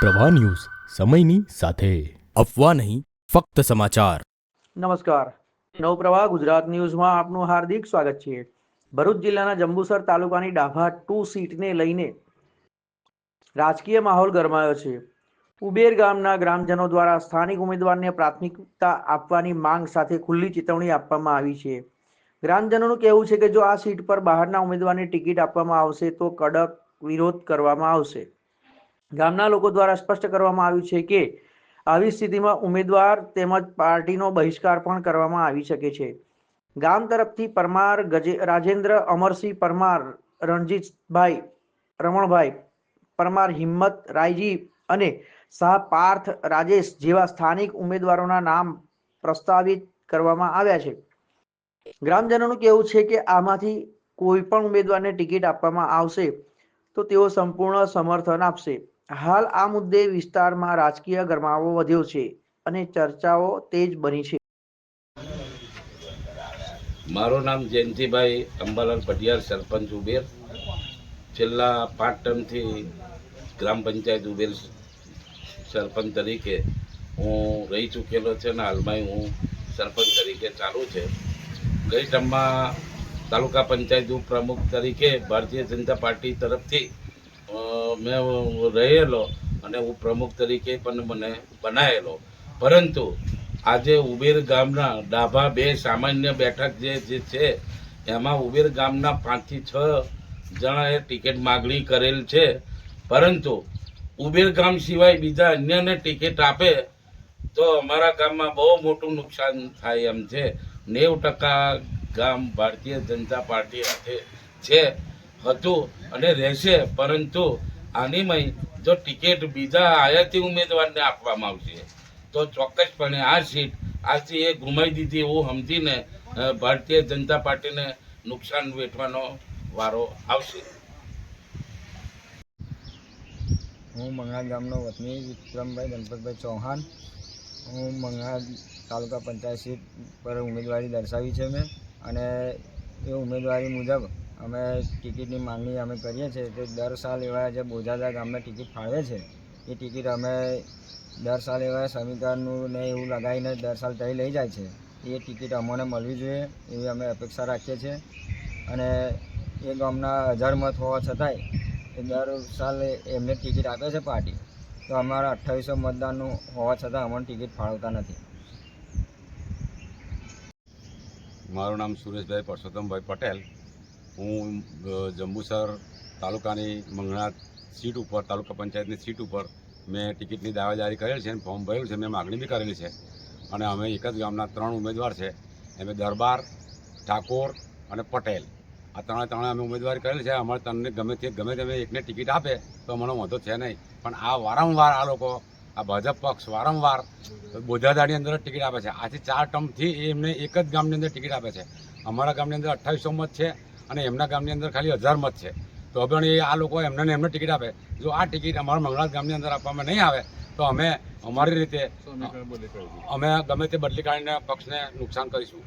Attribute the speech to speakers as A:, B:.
A: પ્રવાહ ન્યૂઝ સમયની સાથે અફવા નહીં ફક્ત સમાચાર।
B: નમસ્કાર, નવપ્રવાહ ગુજરાત ન્યૂઝમાં આપનું હાર્દિક સ્વાગત છે। ભરૂચ જિલ્લાના જંબુસર તાલુકાની ડાભા 2 સીટને લઈને રાજકીય માહોલ ગરમાયો છે। ઉબેર ગામના ગ્રામજનો દ્વારા સ્થાનિક ઉમેદવારને પ્રાથમિકતા આપવાની માંગ સાથે ખુલ્લી ચેતવણી આપવામાં આવી છે। ગ્રામજનોનું કહેવું છે કે જો આ સીટ પર બહારના ઉમેદવારને ટિકિટ આપવામાં આવશે તો કડક વિરોધ કરવામાં આવશે। ગામના લોકો દ્વારા સ્પષ્ટ કરવામાં આવ્યું છે કે આવી સ્થિતિમાં ઉમેદવાર તેમજ પાર્ટીનો બહિષ્કાર પણ કરવામાં આવી શકે છે। ગામ તરફથી પરમાર રાજેન્દ્ર અમરસિંહ પરમાર, રણજીતભાઈ રમણભાઈ પરમાર, હિંમત રાયજી અને શાહ પાર્થ રાજેશ જેવા સ્થાનિક ઉમેદવારોના નામ પ્રસ્તાવિત કરવામાં આવ્યા છે। ગ્રામજનોનું કહેવું છે કે આમાંથી કોઈ પણ ઉમેદવારને ટિકિટ આપવામાં આવશે તો તેઓ સંપૂર્ણ સમર્થન આપશે। હાલ આ મુદ્દે વિસ્તારમાં રાજકીય ગરમાવો વધ્યો છે અને ચર્ચાઓ તેજ બની છે।
C: મારું નામ જયંતિભાઈ અંબાલાલ પટિયાર, સરપંચ ઉબેર। છેલ્લા 5 ટર્મથી ગ્રામ પંચાયત ઉબેર સરપંચ તરીકે હું રહી ચૂકેલો છે અને હાલમાં હું સરપંચ તરીકે ચાલુ છે। ગઈ ટર્મમાં તાલુકા પંચાયત ઉપપ્રમુખ તરીકે ભારતીય જનતા પાર્ટી તરફથી મેં રહેલો અને ઉપપ્રમુખ તરીકે પણ મને બનાવેલો, પરંતુ આજે ઉબેર ગામના ડાભા 2 સામાન્ય બેઠક જે છે એમાં ઉબેર ગામના 5 થી 6 જણાએ ટિકિટ માગણી કરેલ છે, પરંતુ ઉબેર ગામ સિવાય બીજા અન્યને ટિકિટ આપે તો અમારા ગામમાં બહુ મોટું નુકસાન થાય એમ છે। 90% ગામ ભારતીય જનતા પાર્ટી સાથે છે, હતું અને રહેશે, પરંતુ આનીમય જો ટિકિટ બીજા આયાતી ઉમેદવારને આપવામાં આવશે તો ચોક્કસપણે આ સીટ આજથી એ ગુમાવી દીધી એવું સમજીને ભારતીય જનતા પાર્ટીને નુકસાન વેઠવાનો વારો આવશે।
D: હું મંગળા ગામનો વતની વિક્રમભાઈ ગણપતભાઈ ચૌહાણ। હું મંગળા તાલુકા પંચાયત સીટ પર ઉમેદવારી દર્શાવી છે મેં, અને એ ઉમેદવારી મુજબ અમે ટિકિટની માંગણી અમે કરીએ છીએ। તો દર સાલ એવા જે બોજાદા ગામને ટિકિટ ફાળવે છે એ ટિકિટ અમે દર સાલ એવા સમીકરણનું ને એવું લગાવીને દર સાલ તઈ લઈ જાય છે। એ ટિકિટ અમને મળવી જોઈએ એવી અમે અપેક્ષા રાખીએ છીએ। અને એ ગામના 1000 મત હોવા છતાંય એ દર સાલે એમને ટિકિટ આપે છે પાર્ટી, તો અમારા 2800 મતદાનનું હોવા છતાં અમને ટિકિટ ફાળવતા નથી।
E: મારું નામ સુરેશભાઈ પરસોત્તમભાઈ પટેલ। હું જંબુસર તાલુકાની મંગળા સીટ ઉપર, તાલુકા પંચાયતની સીટ ઉપર મેં ટિકિટની દાવેદારી કરેલ છે અને ફોર્મ ભરેલું છે, મેં માગણી બી કરેલી છે। અને અમે એક જ ગામના 3 ઉમેદવાર છે, એમ દરબાર, ઠાકોર અને પટેલ, આ ત્રણે અમે ઉમેદવારી કરેલી છે। અમારે તમને ગમે તે એકને ટિકિટ આપે તો મને વાંધો છે નહીં, પણ આ વારંવાર આ લોકો, આ ભાજપ પક્ષ વારંવાર બોજાદાની અંદર ટિકિટ આપે છે। આજથી 4 ટર્મથી એમને એક જ ગામની અંદર ટિકિટ આપે છે। અમારા ગામની અંદર 2800 મત છે અને એમના ગામની અંદર ખાલી 1000 મત છે, તો પણ એ આ લોકો એમને ટિકિટ આપે। જો આ ટિકિટ અમારા મંગળા ગામની અંદર આપવામાં નહીં આવે તો અમે અમારી રીતે અમે ગમે તે બદલી કાઢીને પક્ષને નુકસાન કરીશું।